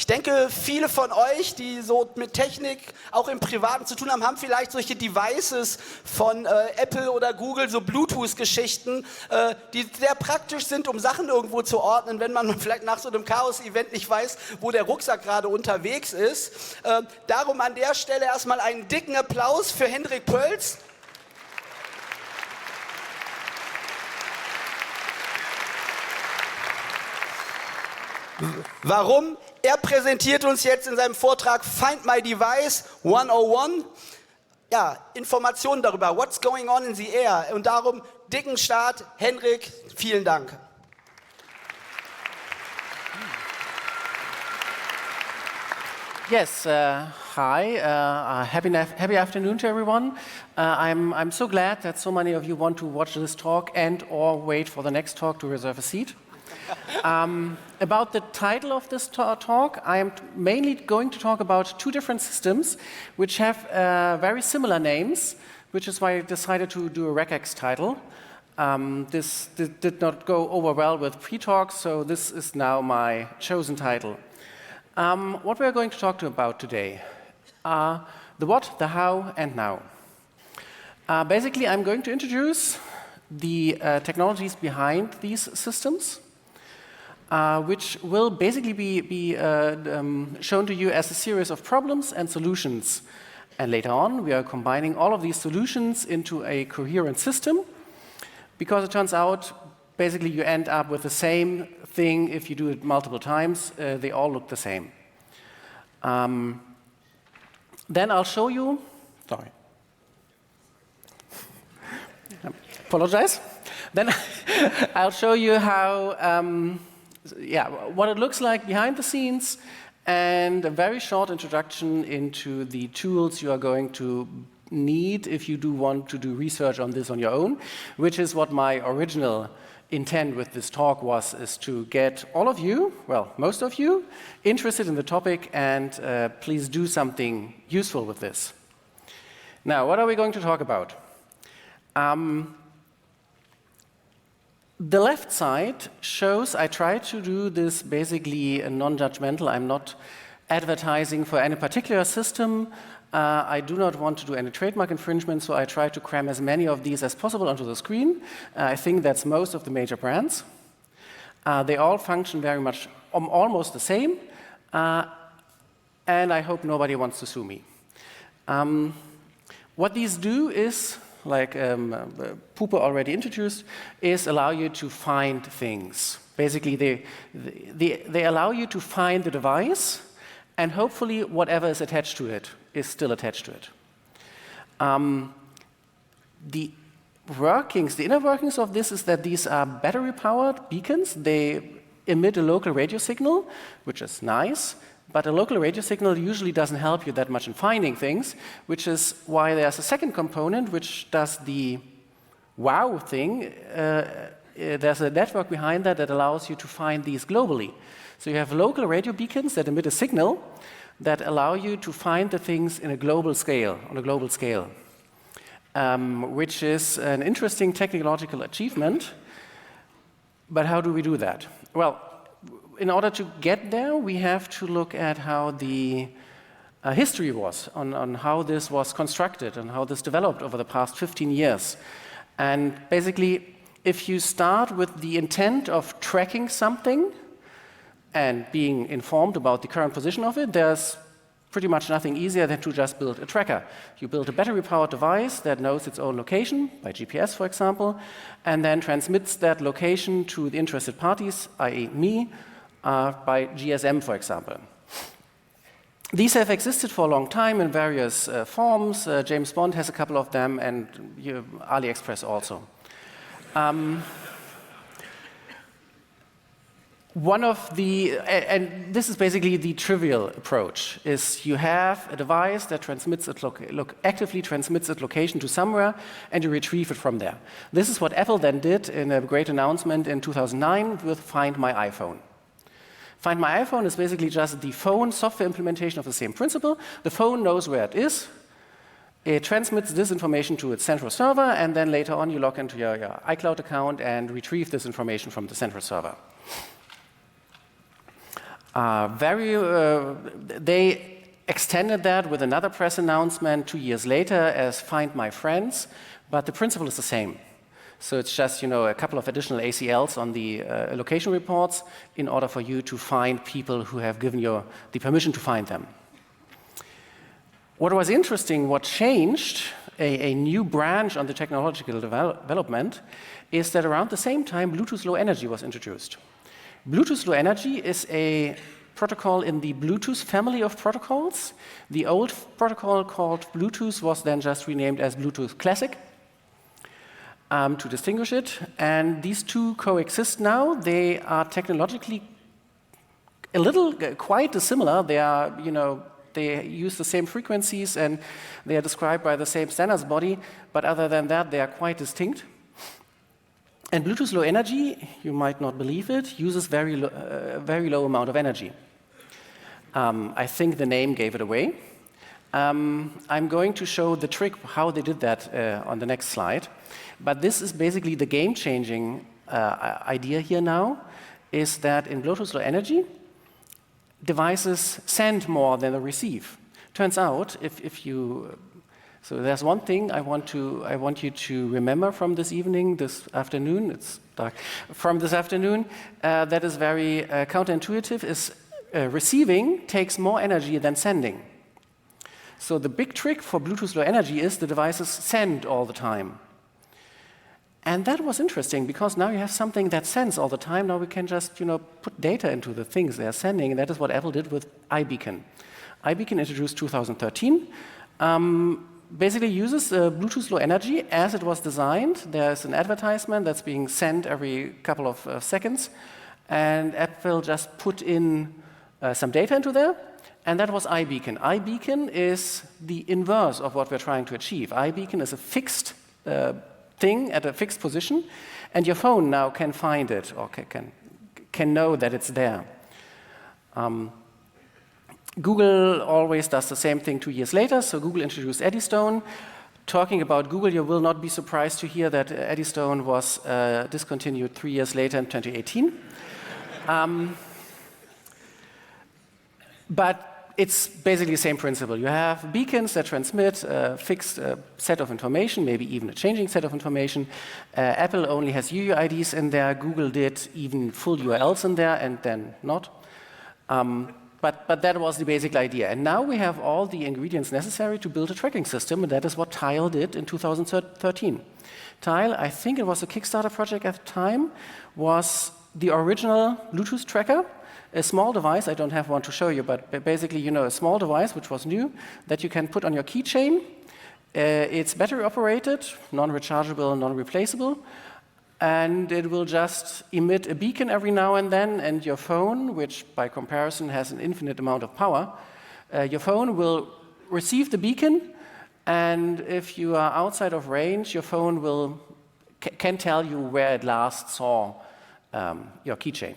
Ich denke, viele von euch, die so mit Technik auch im Privaten zu tun haben, haben vielleicht solche Devices von Apple oder Google, so Bluetooth-Geschichten, die sehr praktisch sind, um Sachen irgendwo zu ordnen, wenn man vielleicht nach so einem Chaos-Event nicht weiß, wo der Rucksack gerade unterwegs ist. Darum an der Stelle erstmal einen dicken Applaus für Hendrik Pölz. Warum? Er präsentiert uns jetzt in seinem Vortrag Find My Device 101. Ja, Informationen darüber, what's going on in the air. Und darum dicken Start. Hendrik, vielen Dank. Yes, hi, happy afternoon to everyone. I'm so glad that so many of you want to watch this talk and or wait for the next talk to reserve a seat. About the title of this talk, I am mainly going to talk about two different systems which have very similar names, which is why I decided to do a regex title. This did not go over well with pre-talks, so this is now my chosen title. What we are going to talk about today are the what, the how, and now. Basically, I'm going to introduce the technologies behind these systems, which will basically be shown to you as a series of problems and solutions. And later on, we are combining all of these solutions into a coherent system, because it turns out, basically, you end up with the same thing if you do it multiple times. They all look the same. Then I'll show you, sorry. Apologize. Then I'll show you how, what it looks like behind the scenes, and a very short introduction into the tools you are going to need if you do want to do research on this on your own, which is what my original intent with this talk was, is to get all of you, well, most of you, interested in the topic and please do something useful with this. Now, what are we going to talk about? The left side shows, I try to do this basically non-judgmental. I'm not advertising for any particular system. I do not want to do any trademark infringement, so I try to cram as many of these as possible onto the screen. I think that's most of the major brands. They all function very much almost the same, and I hope nobody wants to sue me. What these do is, like Pupe already introduced, is allow you to find things. Basically, they allow you to find the device, and hopefully whatever is attached to it is still attached to it. The inner workings of this is that these are battery-powered beacons. They emit a local radio signal, which is nice, but a local radio signal usually doesn't help you that much in finding things, which is why there's a second component which does the wow thing. There's a network behind that allows you to find these globally. So you have local radio beacons that emit a signal that allow you to find the things in a global scale, on a global scale, which is an interesting technological achievement. But how do we do that? Well, in order to get there, we have to look at how the history was, on how this was constructed and how this developed over the past 15 years. And basically, if you start with the intent of tracking something, and being informed about the current position of it, there's pretty much nothing easier than to just build a tracker. You build a battery-powered device that knows its own location, by GPS, for example, and then transmits that location to the interested parties, i.e. me, by GSM, for example. These have existed for a long time in various forms. James Bond has a couple of them, and AliExpress also. One of the, and this is basically the trivial approach, is you have a device that transmits actively transmits its location to somewhere, and you retrieve it from there. This is what Apple then did in a great announcement in 2009 with Find My iPhone. Find My iPhone is basically just the phone software implementation of the same principle. The phone knows where it is. It transmits this information to its central server, and then later on you log into your iCloud account and retrieve this information from the central server. They extended that with another press announcement 2 years later as Find My Friends, but the principle is the same. So it's just a couple of additional ACLs on the location reports in order for you to find people who have given you the permission to find them. What was interesting, what changed, a new branch on the technological development, is that around the same time Bluetooth Low Energy was introduced. Bluetooth Low Energy is a protocol in the Bluetooth family of protocols. The old protocol called Bluetooth was then just renamed as Bluetooth Classic to distinguish it. And these two coexist now. They are technologically quite similar. They are, they use the same frequencies and they are described by the same standards body, but other than that, they are quite distinct. And Bluetooth Low Energy, you might not believe it, uses very low amount of energy. I think the name gave it away. I'm going to show the trick how they did that on the next slide. But this is basically the game-changing idea here now, is that in Bluetooth Low Energy, devices send more than they receive. Turns out, so there's one thing I want you to remember from this evening, this afternoon. It's dark. From this afternoon, that is very counterintuitive. Is receiving takes more energy than sending. So the big trick for Bluetooth Low Energy is the devices send all the time. And that was interesting because now you have something that sends all the time. Now we can just put data into the things they are sending, and that is what Apple did with iBeacon. iBeacon introduced 2013. Basically uses Bluetooth Low Energy as it was designed. There's an advertisement that's being sent every couple of seconds, and Apple just put in some data into there, and that was iBeacon. iBeacon is the inverse of what we're trying to achieve. iBeacon is a fixed thing at a fixed position, and your phone now can find it or can know that it's there. Google always does the same thing 2 years later, so Google introduced Eddystone. Talking about Google, you will not be surprised to hear that Eddystone was discontinued 3 years later in 2018. But it's basically the same principle. You have beacons that transmit a fixed set of information, maybe even a changing set of information. Apple only has UUIDs in there. Google did even full URLs in there and then not. But that was the basic idea. And now we have all the ingredients necessary to build a tracking system, and that is what Tile did in 2013. Tile, I think it was a Kickstarter project at the time, was the original Bluetooth tracker. A small device, I don't have one to show you, but basically, a small device which was new that you can put on your keychain. It's battery operated, non-rechargeable, non-replaceable, and it will just emit a beacon every now and then, and your phone, which by comparison has an infinite amount of power, your phone will receive the beacon, and if you are outside of range, your phone can tell you where it last saw your keychain.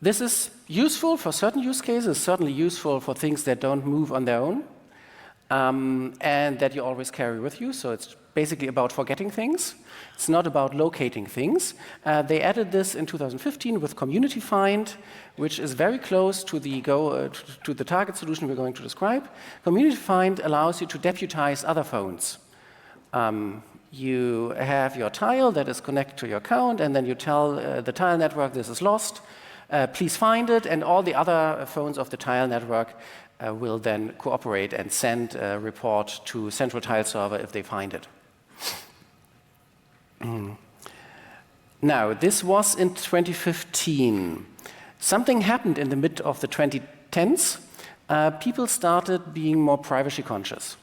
This is useful for certain use cases, certainly useful for things that don't move on their own, and that you always carry with you. So it's basically about forgetting things. It's not about locating things. They added this in 2015 with Community Find, which is very close to the target solution we're going to describe. Community Find allows you to deputize other phones. You have your Tile that is connected to your account, and then you tell the Tile network this is lost. Please find it, and all the other phones of the Tile network will then cooperate and send a report to central Tile server if they find it. Now, this was in 2015. Something happened in the mid of the 2010s. People started being more privacy conscious.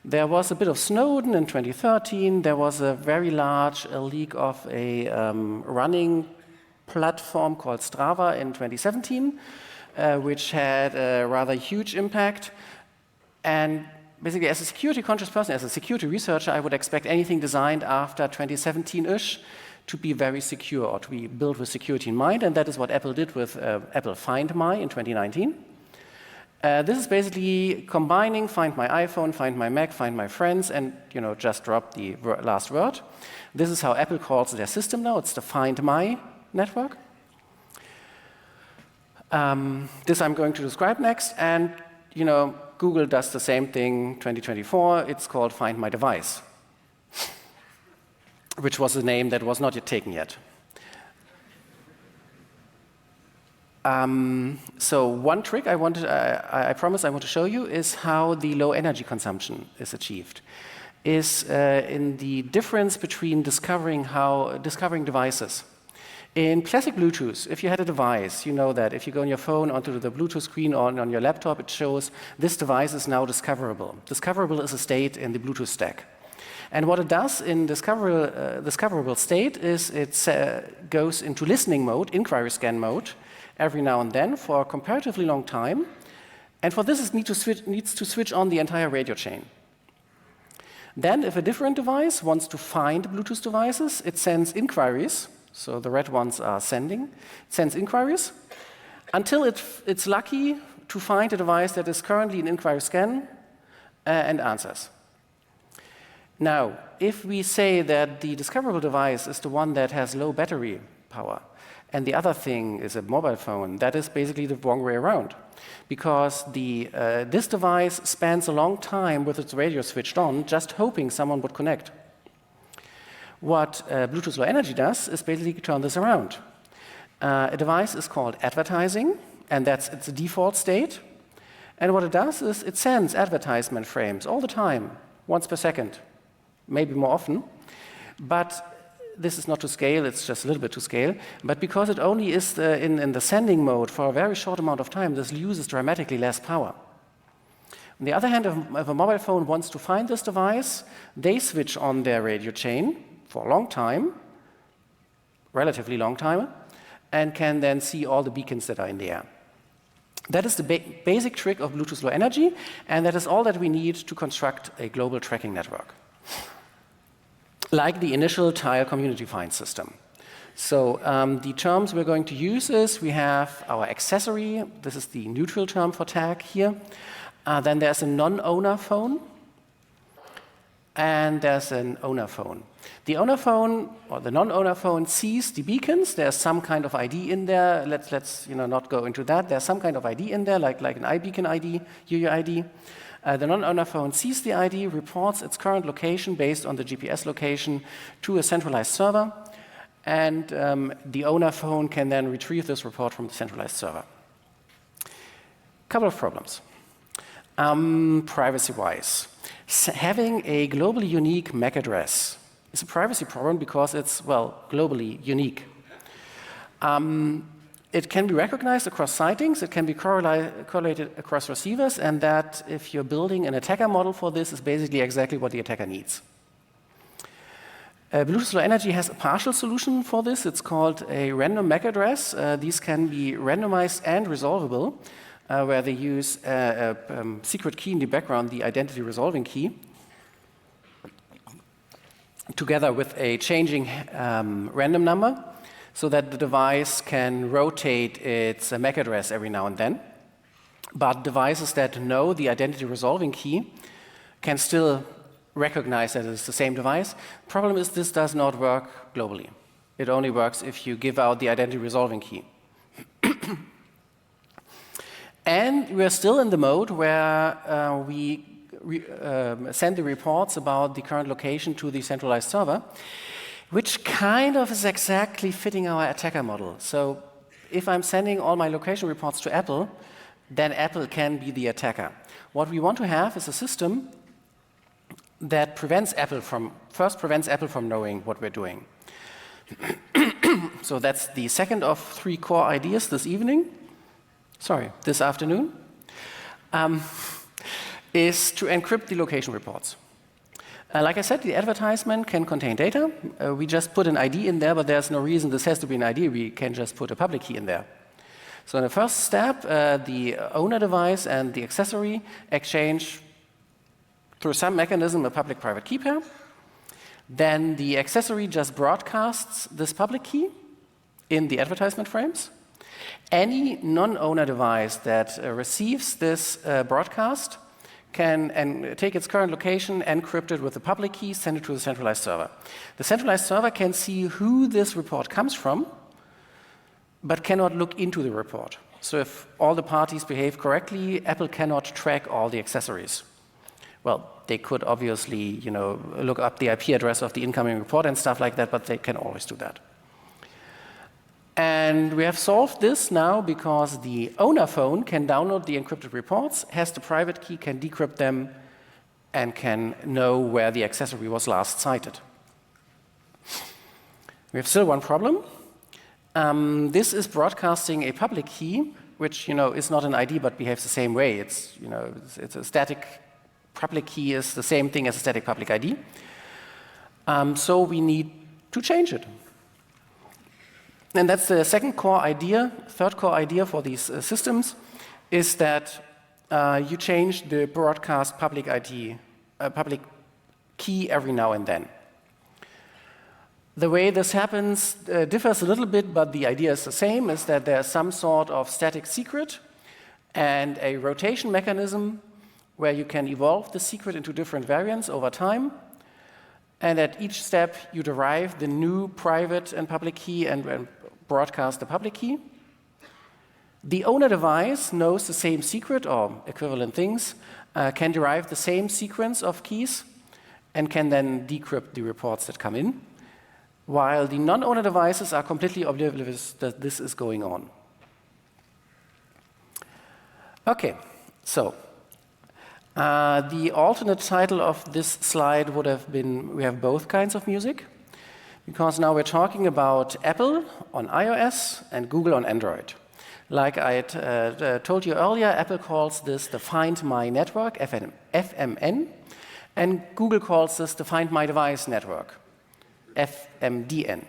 There was a bit of Snowden in 2013. There was a very large leak of a running platform called Strava in 2017, which had a rather huge impact. And basically, as a security-conscious person, as a security researcher, I would expect anything designed after 2017-ish to be very secure or to be built with security in mind, and that is what Apple did with Apple Find My in 2019. This is basically combining Find My iPhone, Find My Mac, Find My Friends, and just drop the last word. This is how Apple calls their system now. It's the Find My network. This I'm going to describe next, and Google does the same thing 2024. It's called Find My Device, which was a name that was not yet taken yet. So one trick I promise I want to show you is how the low energy consumption is achieved. Is in the difference between discovering devices. In classic Bluetooth, if you had a device, you know that if you go on your phone onto the Bluetooth screen or on your laptop, it shows this device is now discoverable. Discoverable is a state in the Bluetooth stack. And what it does in discoverable state is it goes into listening mode, inquiry scan mode, every now and then for a comparatively long time. And for this, it needs to switch on the entire radio chain. Then, if a different device wants to find Bluetooth devices, it sends inquiries. So the red ones are sending. It sends inquiries until it's lucky to find a device that is currently in inquiry scan and answers. Now, if we say that the discoverable device is the one that has low battery power, and the other thing is a mobile phone, that is basically the wrong way around. Because this device spends a long time with its radio switched on, just hoping someone would connect. What Bluetooth Low Energy does is basically turn this around. A device is called advertising, and that's its default state. And what it does is it sends advertisement frames all the time, once per second, maybe more often. But this is not to scale, it's just a little bit to scale. But because it only is in the sending mode for a very short amount of time, this uses dramatically less power. On the other hand, if a mobile phone wants to find this device, they switch on their radio chain for a long time, relatively long time, and can then see all the beacons that are in the air. That is the basic trick of Bluetooth Low Energy, and that is all that we need to construct a global tracking network, like the initial tile community find system. So the terms we're going to use is we have our accessory. This is the neutral term for tag here. Then there's a non-owner phone, and there's an owner phone. The owner phone or the non-owner phone sees the beacons. There's some kind of ID in there. Let's not go into that. There's some kind of ID in there, like an iBeacon ID, UUID. The non-owner phone sees the ID, reports its current location based on the GPS location to a centralized server, and the owner phone can then retrieve this report from the centralized server. Couple of problems. Privacy-wise, having a globally unique MAC address is a privacy problem because it's, globally unique. It can be recognized across sightings, it can be correlated across receivers, and that if you're building an attacker model for this is basically exactly what the attacker needs. Bluetooth Low Energy has a partial solution for this. It's called a random MAC address. These can be randomized and resolvable, where they use a secret key in the background, the identity resolving key, together with a changing random number, so that the device can rotate its MAC address every now and then. But devices that know the identity resolving key can still recognize that it's the same device. Problem is this does not work globally. It only works if you give out the identity resolving key. And we're still in the mode where we send the reports about the current location to the centralized server, which kind of is exactly fitting our attacker model. So if I'm sending all my location reports to Apple, then Apple can be the attacker. What we want to have is a system that prevents Apple from knowing what we're doing. So that's the second of 3 core ideas this afternoon, is to encrypt the location reports. Like I said, the advertisement can contain data. We just put an ID in there, but there's no reason this has to be an ID. We can just put a public key in there. So in the first step, the owner device and the accessory exchange through some mechanism a public-private key pair. Then the accessory just broadcasts this public key in the advertisement frames. Any non-owner device that receives this broadcast can take its current location, encrypt it with the public key, send it to the centralized server. The centralized server can see who this report comes from, but cannot look into the report. So if all the parties behave correctly, Apple cannot track all the accessories. Well, they could obviously, look up the IP address of the incoming report and stuff like that, but they can always do that. And we have solved this now because the owner phone can download the encrypted reports, has the private key, can decrypt them, and can know where the accessory was last cited. We have still one problem. This is broadcasting a public key, which is not an ID but behaves the same way. It's a static public key is the same thing as a static public ID. So we need to change it. And that's the second core idea. Third core idea for these systems is that you change the broadcast public ID, public key every now and then. The way this happens differs a little bit, but the idea is the same, is that there's some sort of static secret and a rotation mechanism where you can evolve the secret into different variants over time. And at each step, you derive the new private and public key and broadcast the public key. The owner device knows the same secret or equivalent things, can derive the same sequence of keys, and can then decrypt the reports that come in, while the non-owner devices are completely oblivious that this is going on. Okay, so the alternate title of this slide would have been, we have both kinds of music, because now we're talking about Apple on iOS and Google on Android. Like I told you earlier, Apple calls this the Find My Network, FMN, and Google calls this the Find My Device Network, FMDN.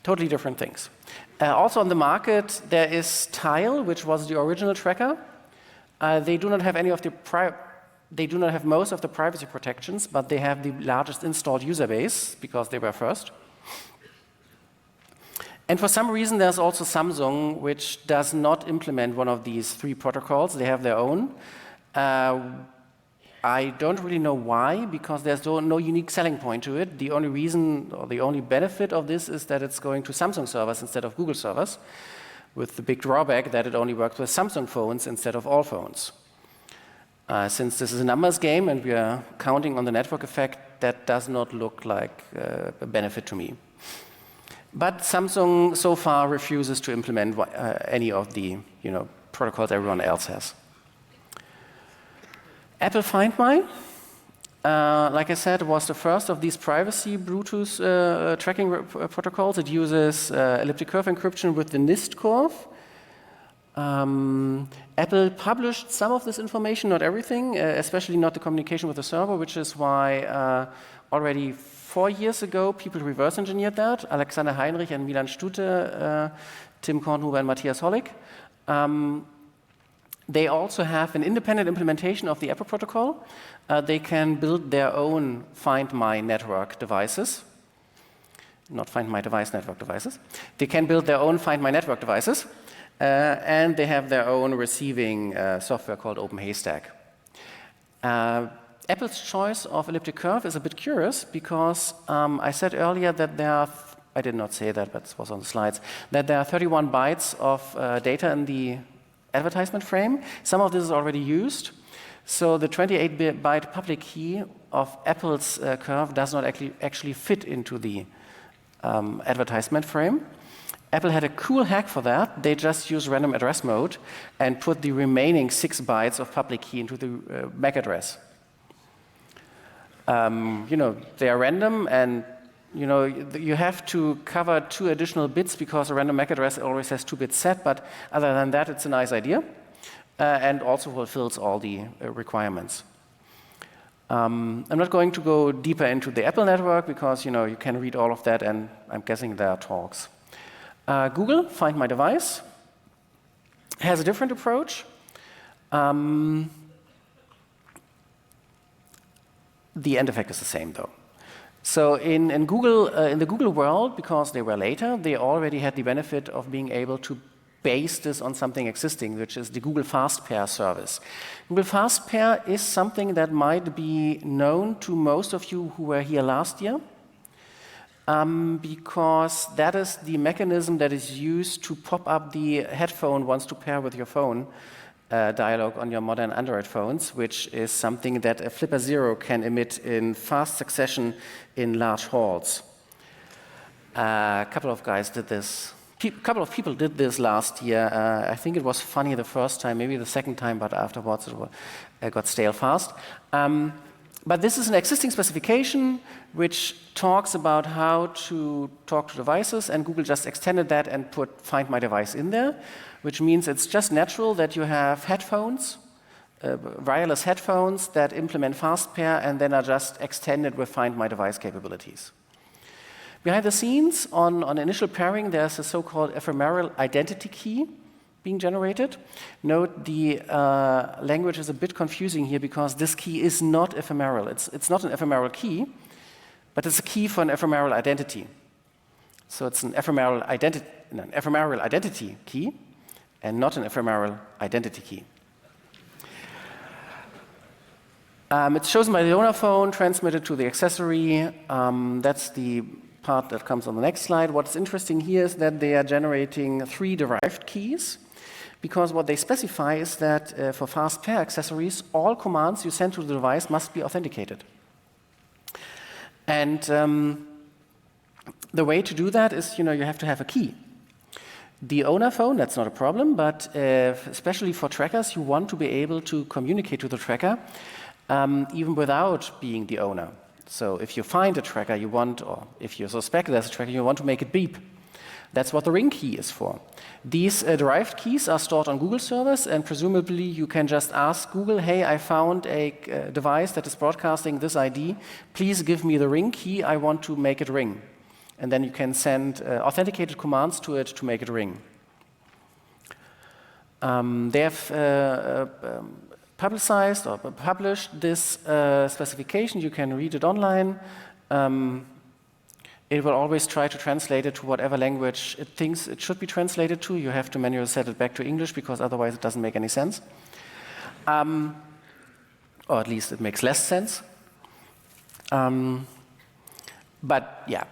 Totally different things. Also on the market, there is Tile, which was the original tracker. They do not have most of the privacy protections, but they have the largest installed user base because they were first. And for some reason, there's also Samsung, which does not implement one of these three protocols. They have their own. I don't really know why, because there's no unique selling point to it. The only reason or the only benefit of this is that it's going to Samsung servers instead of Google servers, with the big drawback that it only works with Samsung phones instead of all phones. Since this is a numbers game and we are counting on the network effect, that does not look like a benefit to me. But Samsung so far refuses to implement any of the protocols everyone else has. Apple Find My, like I said, was the first of these privacy Bluetooth tracking protocols. It uses elliptic curve encryption with the NIST curve. Apple published some of this information, not everything, especially not the communication with the server, which is why already 4 years ago people reverse engineered that. Alexander Heinrich and Milan Stute, Tim Kornhuber and Matthias Hollig. They also have an independent implementation of the Apple protocol. They can build their own Find My network devices. Not Find My device network devices. They can build their own Find My network devices. And they have their own receiving software called OpenHaystack. Apple's choice of elliptic curve is a bit curious because I said earlier that there are, I did not say that, but it was on the slides, that there are 31 bytes of data in the advertisement frame. Some of this is already used. So the 28-byte public key of Apple's curve does not actually fit into the advertisement frame. Apple had a cool hack for that. They just used random address mode and put the remaining 6 bytes of public key into the MAC address. They are random, and you have to cover 2 additional bits because a random MAC address always has 2 bits set, but other than that, it's a nice idea and also fulfills all the requirements. I'm not going to go deeper into the Apple network because you can read all of that, and I'm guessing there are talks. Google, Find My Device, has a different approach. The end effect is the same, though. So in Google, in the Google world, because they were later, they already had the benefit of being able to base this on something existing, which is the Google FastPair service. Google FastPair is something that might be known to most of you who were here last year. Because that is the mechanism that is used to pop up the headphone wants to pair with your phone dialog on your modern Android phones, which is something that a Flipper Zero can emit in fast succession in large halls. A couple of guys did this. A couple of people did this last year. I think it was funny the first time, maybe the second time, but afterwards it got stale fast. But this is an existing specification which talks about how to talk to devices, and Google just extended that and put Find My Device in there, which means it's just natural that you have headphones, wireless headphones that implement fast pair and then are just extended with Find My Device capabilities. Behind the scenes, on initial pairing, there's a so-called ephemeral identity key being generated. Note the language is a bit confusing here because this key is not ephemeral. It's not an ephemeral key, but it's a key for an ephemeral identity. So it's an ephemeral identity key and not an ephemeral identity key. It's chosen by the owner phone, transmitted to the accessory. That's the part that comes on the next slide. What's interesting here is that they are generating 3 derived keys, because what they specify is that for fast pair accessories, all commands you send to the device must be authenticated. And the way to do that is, you have to have a key. The owner phone, that's not a problem, but especially for trackers, you want to be able to communicate to the tracker even without being the owner. So if you find a tracker you want, or if you suspect there's a tracker, you want to make it beep. That's what the ring key is for. These derived keys are stored on Google servers, and presumably you can just ask Google, hey, I found a device that is broadcasting this ID. Please give me the ring key. I want to make it ring. And then you can send authenticated commands to it to make it ring. They have publicized or published this specification. You can read it online. It will always try to translate it to whatever language it thinks it should be translated to. You have to manually set it back to English because otherwise it doesn't make any sense. Or at least it makes less sense. But yeah,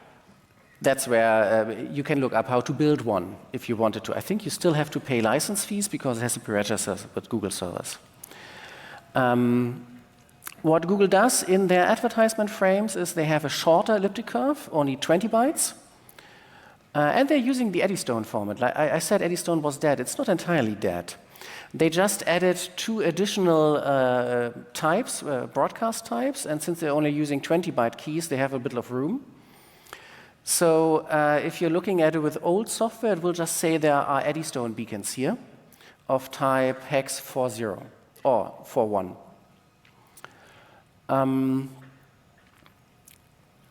that's where you can look up how to build one if you wanted to. I think you still have to pay license fees because it has to be registered with Google servers. What Google does in their advertisement frames is they have a shorter elliptic curve, only 20 bytes. And they're using the Eddystone format. Like I said Eddystone was dead. It's not entirely dead. They just added 2 additional types, broadcast types, and since they're only using 20-byte keys, they have a bit of room. So if you're looking at it with old software, it will just say there are Eddystone beacons here of type hex 40 or 41.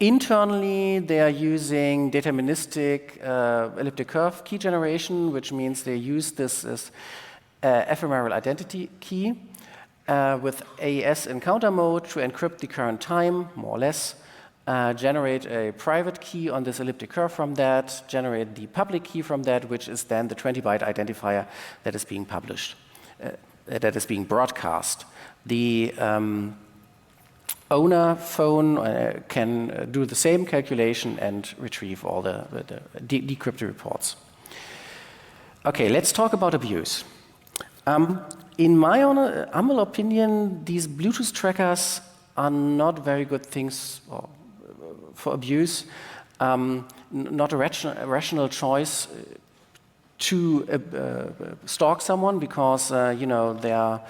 Internally, they are using deterministic elliptic curve key generation, which means they use this as ephemeral identity key with AES in counter mode to encrypt the current time, more or less, generate a private key on this elliptic curve from that, generate the public key from that, which is then the 20-byte identifier that is being published, that is being broadcast. The owner phone can do the same calculation and retrieve all the decrypted reports. Okay, let's talk about abuse. In my humble opinion, these Bluetooth trackers are not very good things for abuse. Not a rational choice to stalk someone because they are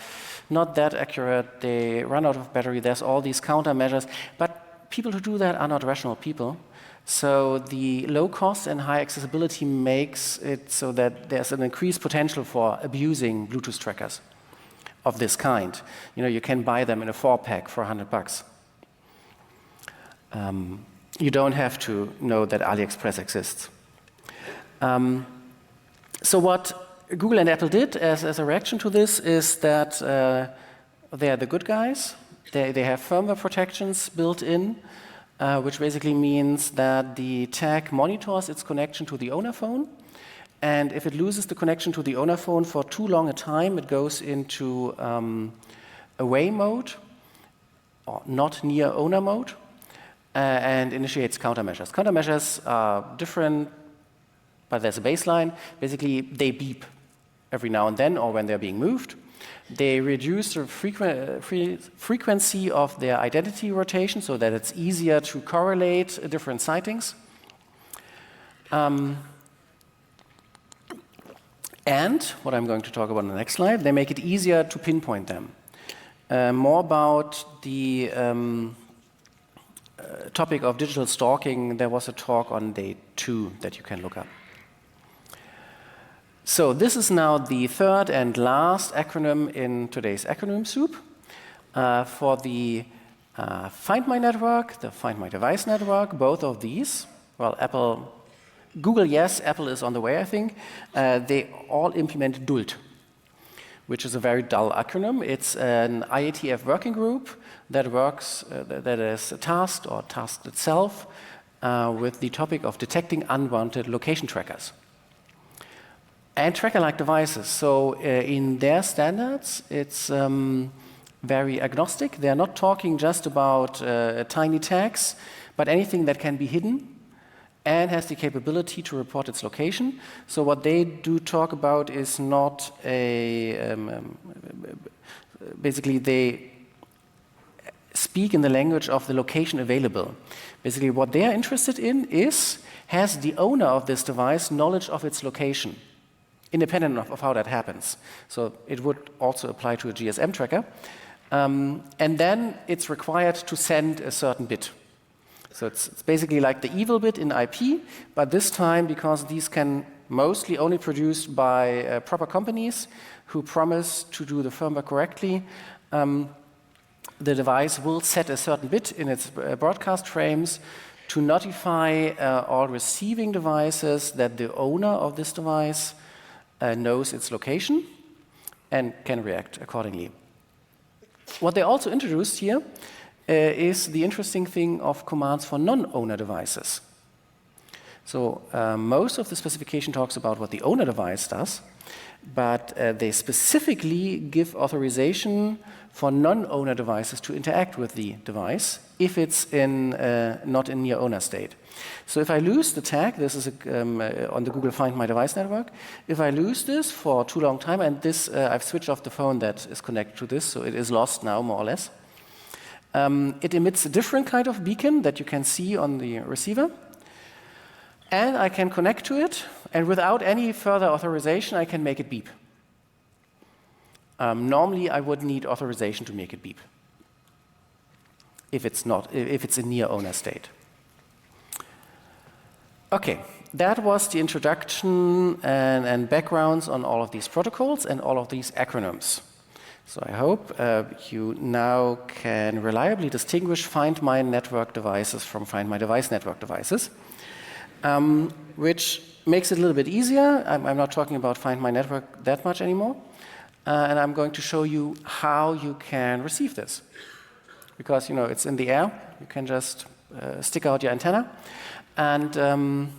not that accurate. They run out of battery. There's all these countermeasures, but people who do that are not rational people. So the low cost and high accessibility makes it so that there's an increased potential for abusing Bluetooth trackers of this kind. You can buy them in a 4-pack for $100. You don't have to know that AliExpress exists. So what Google and Apple did as a reaction to this is that they are the good guys. They have firmware protections built in, which basically means that the tag monitors its connection to the owner phone. And if it loses the connection to the owner phone for too long a time, it goes into away mode, or not near owner mode. and initiates countermeasures. Countermeasures are different, but there's a baseline. Basically, they beep every now and then or when they're being moved. They reduce the frequency of their identity rotation so that it's easier to correlate different sightings. And what I'm going to talk about on the next slide, they make it easier to pinpoint them. More about the topic of digital stalking, there was a talk on day 2 that you can look up. So this is now the third and last acronym in today's acronym soup. For the Find My network, the Find My device network, both of these, well, Google, yes, Apple is on the way, I think. They all implement DULT, which is a very dull acronym. It's an IETF working group that works, that is tasked or tasked itself with the topic of detecting unwanted location trackers and tracker-like devices. So in their standards, it's very agnostic. They're not talking just about tiny tags, but anything that can be hidden and has the capability to report its location. So what they do talk about is not a, basically they speak in the language of the location available. Basically what they are interested in is, has the owner of this device knowledge of its location, independent of how that happens. So it would also apply to a GSM tracker. And then it's required to send a certain bit. So it's basically like the evil bit in IP, but this time, because these can mostly only produced by proper companies who promise to do the firmware correctly, the device will set a certain bit in its broadcast frames to notify all receiving devices that the owner of this device knows its location and can react accordingly. What they also introduced here is the interesting thing of commands for non-owner devices. So most of the specification talks about what the owner device does, but they specifically give authorization for non-owner devices to interact with the device if it's in not in near owner state. So if I lose the tag, this is on the Google Find My Device network, if I lose this for too long time, and this I've switched off the phone that is connected to this, so it is lost now more or less, it emits a different kind of beacon that you can see on the receiver. And I can connect to it, and without any further authorization, I can make it beep. Normally, I would need authorization to make it beep if it's in near owner state. Okay, that was the introduction and backgrounds on all of these protocols and all of these acronyms. So I hope you now can reliably distinguish Find My network devices from Find My device network devices. Which makes it a little bit easier. I'm not talking about Find My network that much anymore. And I'm going to show you how you can receive this. Because, it's in the air. You can just stick out your antenna. And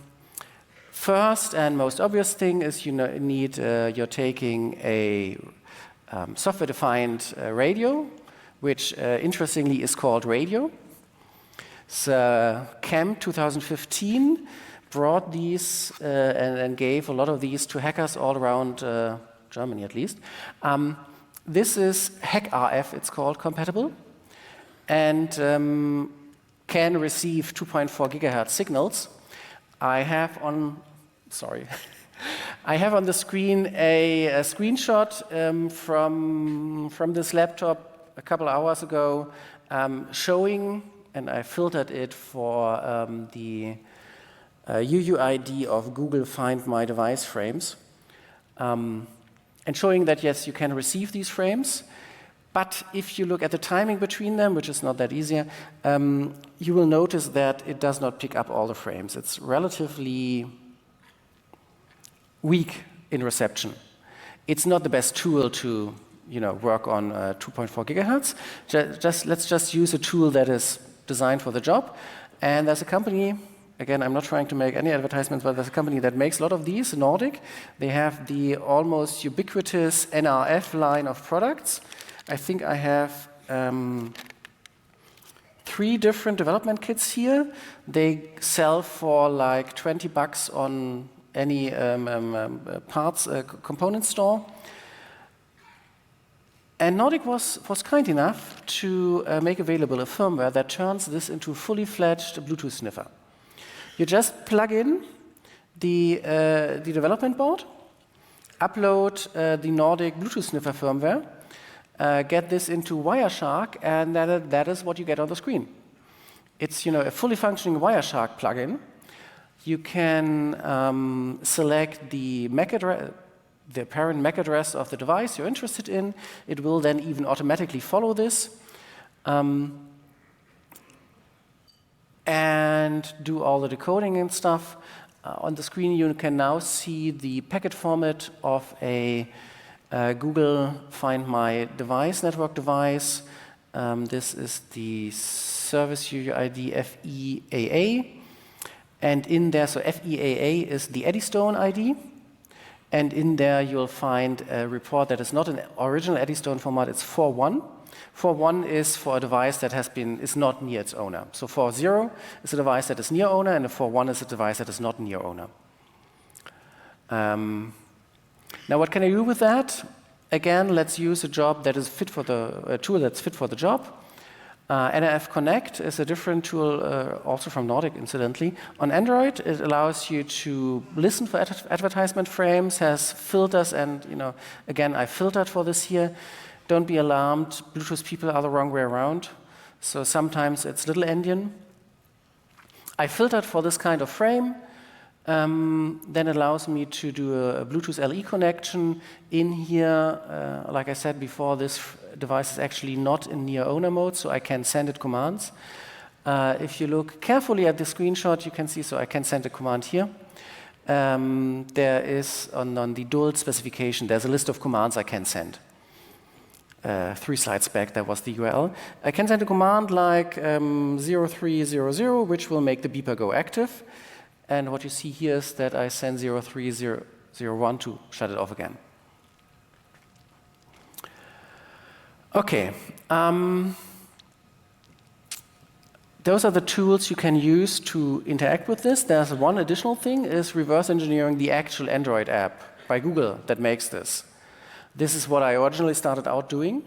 first and most obvious thing is you're taking a software-defined radio, which interestingly is called radio. So CAM 2015 brought these and gave a lot of these to hackers all around Germany at least. This is hackrf, it's called, compatible, and can receive 2.4 gigahertz signals. I have on the screen a screenshot from this laptop a couple of hours ago showing, and I filtered it for the UUID of Google Find My Device frames, and showing that, yes, you can receive these frames, but if you look at the timing between them, which is not that easy, you will notice that it does not pick up all the frames. It's relatively weak in reception. It's not the best tool to work on 2.4 gigahertz. Let's just use a tool that is designed for the job. And there's a company, again, I'm not trying to make any advertisements, but there's a company that makes a lot of these, Nordic. They have the almost ubiquitous NRF line of products. I think I have 3 3 different development kits here. They sell for like $20 on any parts component store. And Nordic was kind enough to make available a firmware that turns this into a fully fledged Bluetooth sniffer. You just plug in the development board, upload the Nordic Bluetooth sniffer firmware, get this into Wireshark, and that is what you get on the screen. It's a fully functioning Wireshark plugin. You can select the MAC address, the apparent MAC address of the device you're interested in. It will then even automatically follow this and do all the decoding and stuff. On the screen, you can now see the packet format of a Google Find My Device network device. This is the service UUID FEAA. And in there, so FEAA is the Eddystone ID. And in there, you'll find a report that is not an original Eddystone format, it's 4.1. 4.1 is for a device that is not near its owner. So 4.0 is a device that is near owner, and a 4.1 is a device that is not near owner. Now, what can I do with that? Again, let's use a job that is fit for a tool that's fit for the job. NRF Connect is a different tool, also from Nordic, incidentally. On Android, it allows you to listen for advertisement frames, has filters, and again, I filtered for this here. Don't be alarmed, Bluetooth people are the wrong way around. So sometimes it's little endian. I filtered for this kind of frame. Then it allows me to do a Bluetooth LE connection in here. Like I said before, this device is actually not in near owner mode, so I can send it commands. If you look carefully at the screenshot, you can see, so I can send a command here. There is, on the DULT specification, there's a list of commands I can send. 3 slides back, that was the URL. I can send a command like 0300, which will make the beeper go active. And what you see here is that I send 03001 to shut it off again. Okay. Those are the tools you can use to interact with this. There's one additional thing, is reverse engineering the actual Android app by Google that makes this. This is what I originally started out doing,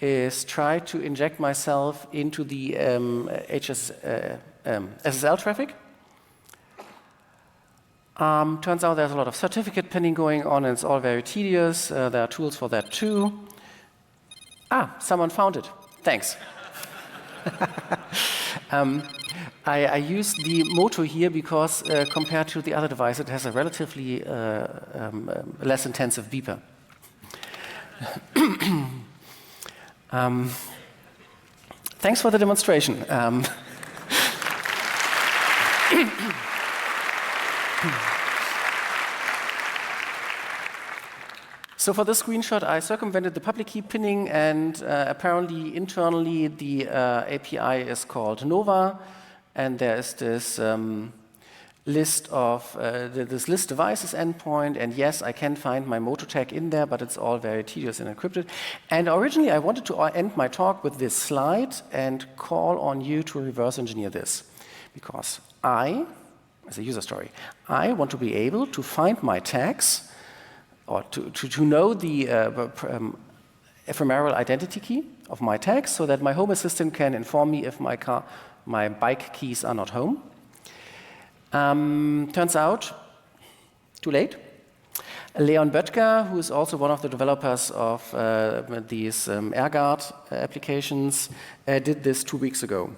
is try to inject myself into the SSL traffic. Turns out there's a lot of certificate pinning going on, and it's all very tedious. There are tools for that too. Someone found it. Thanks. I use the Moto here because compared to the other device, it has a relatively less intensive beeper. Thanks for the demonstration. So for this screenshot, I circumvented the public key pinning, and apparently internally the API is called Nova, and there is this list of this list devices endpoint, and yes, I can find my Moto tag in there, but it's all very tedious and encrypted. And originally, I wanted to end my talk with this slide and call on you to reverse engineer this, because I, as a user story, I want to be able to find my tags, or to know the ephemeral identity key of my tags, so that my Home Assistant can inform me if my bike keys are not home. Turns out, too late. Leon Böttger, who is also one of the developers of these AirGuard applications, did this 2 weeks ago.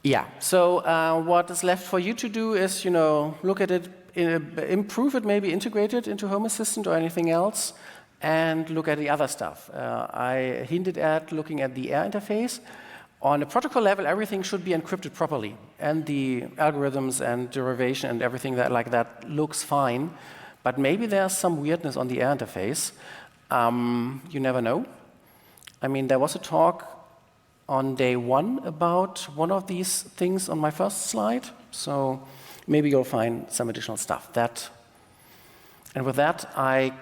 Yeah, so what is left for you to do is, look at it, improve it, maybe integrate it into Home Assistant or anything else, and look at the other stuff. I hinted at looking at the Air interface. On a protocol level, everything should be encrypted properly, and the algorithms and derivation and everything like that looks fine, but maybe there's some weirdness on the Air interface. You never know. I mean, there was a talk on day 1 about one of these things on my first slide, so maybe you'll find some additional stuff. That And with that, I'm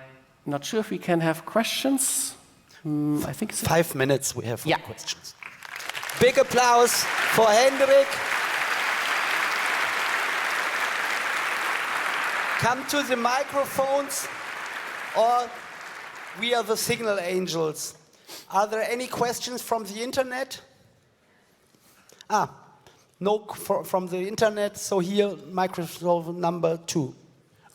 not sure if we can have questions. I think it's 5 minutes we have for Yeah. questions. Big applause for Hendrik. Come to the microphones, or we are the signal angels. Are there any questions from the internet? No from the internet, so here, microphone number 2.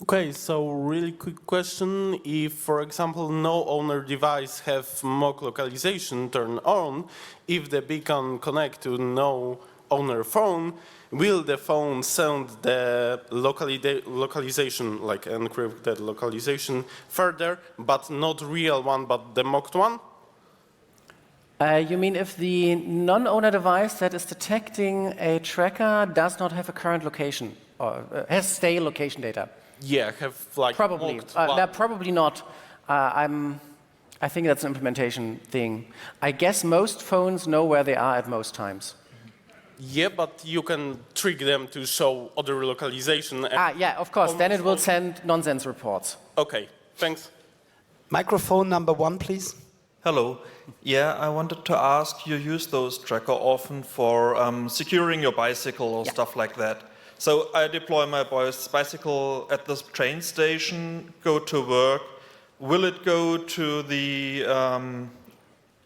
Okay, so really quick question. If, for example, no owner device have mock localization turned on, if the beacon connect to no owner phone, will the phone send the localization, like encrypted localization, further, but not real one, but the mocked one? You mean if the non-owner device that is detecting a tracker does not have a current location, or has stale location data? Yeah, have like Probably. mocked No, one. probably not. I think that's an implementation thing. I guess most phones know where they are at most times. Yeah, but you can trick them to show other localization. And Yeah, of course. Then it will phone- send nonsense reports. Okay, thanks. Microphone number 1, please. Hello. Yeah, I wanted to ask, you use those tracker often for securing your bicycle or stuff like that. So I deploy my bicycle at the train station, go to work. Will it go to the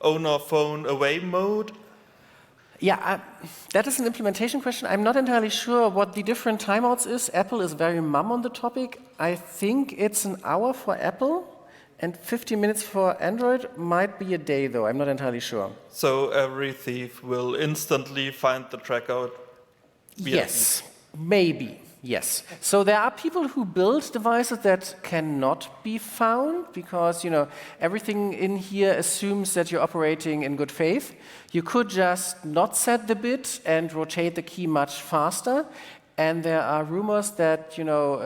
owner phone away mode? Yeah, that is an implementation question. I'm not entirely sure what the different timeouts is. Apple is very mum on the topic. I think it's an hour for Apple and 50 minutes for Android. Might be a day, though. I'm not entirely sure. So every thief will instantly find the tracker? Yes, maybe, yes. So there are people who build devices that cannot be found because, everything in here assumes that you're operating in good faith. You could just not set the bit and rotate the key much faster. And there are rumors that,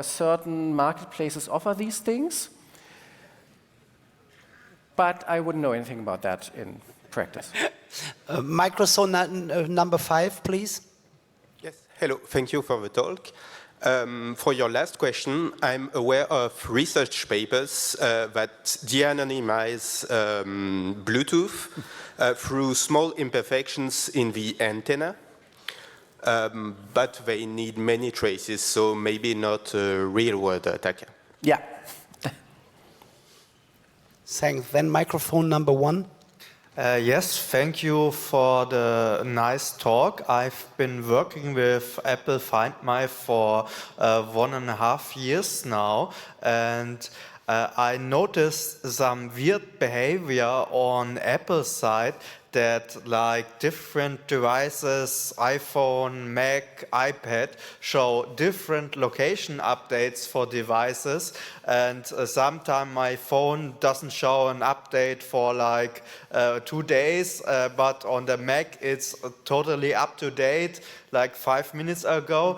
certain marketplaces offer these things. But I wouldn't know anything about that in practice. Microphone number 5, please. Yes, hello, thank you for the talk. For your last question, I'm aware of research papers that de-anonymize Bluetooth through small imperfections in the antenna, but they need many traces, so maybe not a real-world attacker. Yeah. Thanks. Then microphone number 1. Yes, thank you for the nice talk. I've been working with Apple Find My for 1.5 years now, and I noticed some weird behavior on Apple's side that like different devices, iPhone, Mac, iPad, show different location updates for devices, and sometimes my phone doesn't show an update for like 2 days, but on the Mac it's totally up to date, like 5 minutes ago.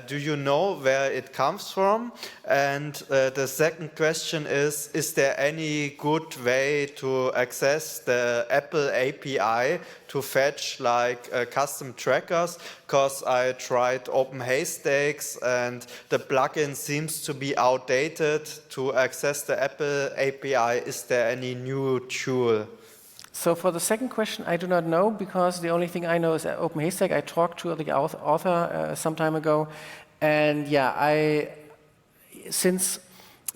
Do you know where it comes from? And the second question is there any good way to access the Apple API to fetch like custom trackers? Because I tried Open Haystacks and the plugin seems to be outdated to access the Apple API. Is there any new tool? So for the second question, I do not know, because the only thing I know is Open Haystack. I talked to the author some time ago, and yeah, since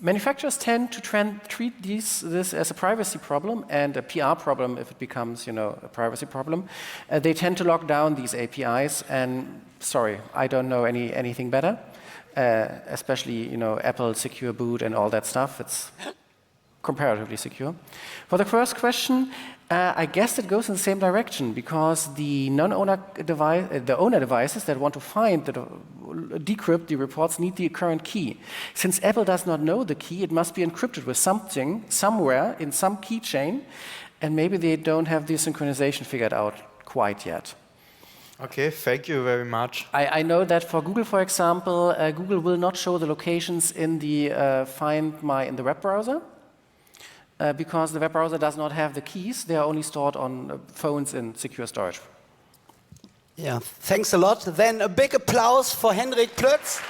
manufacturers tend to treat this as a privacy problem and a PR problem if it becomes, a privacy problem, they tend to lock down these APIs. And sorry, I don't know anything better, especially Apple Secure Boot and all that stuff. It's comparatively secure. For the first question, I guess it goes in the same direction, because the non-owner device, the owner devices that want to find decrypt the reports need the current key. Since Apple does not know the key, it must be encrypted with something somewhere in some keychain, and maybe they don't have the synchronization figured out quite yet. Okay, thank you very much. I know that for Google, for example, Google will not show the locations in the Find My in the web browser. Because the web browser does not have the keys. They are only stored on phones in secure storage. Yeah, thanks a lot. Then a big applause for Hendrik Plötz.